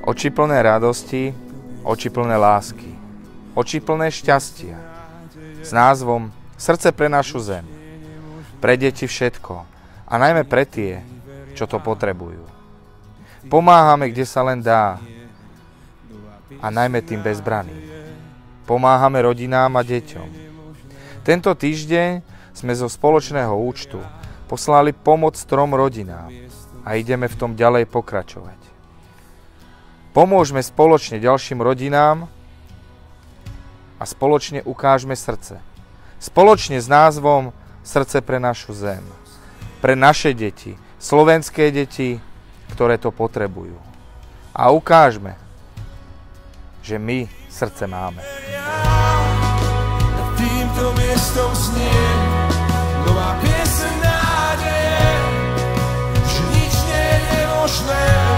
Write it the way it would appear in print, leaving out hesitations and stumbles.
Oči plné radosti, oči plné lásky, oči plné šťastia, s názvom Srdce pre našu zem. Pre deti všetko, a najmä pre tie, čo to potrebujú. Pomáhame, kde sa len dá, a najmä tým bezbranným. Pomáhame rodinám a deťom. Tento týždeň sme zo spoločného účtu poslali pomoc 3 rodinám a ideme v tom ďalej pokračovať. Pomôžme spoločne ďalším rodinám a spoločne ukážme srdce. Spoločne s názvom Srdce pre našu zem. Pre naše deti, slovenské deti, ktoré to potrebujú. A ukážme, že my srdce máme. Nad týmto miestom znie nová pieseň nádeje, že nič nie je nemožné.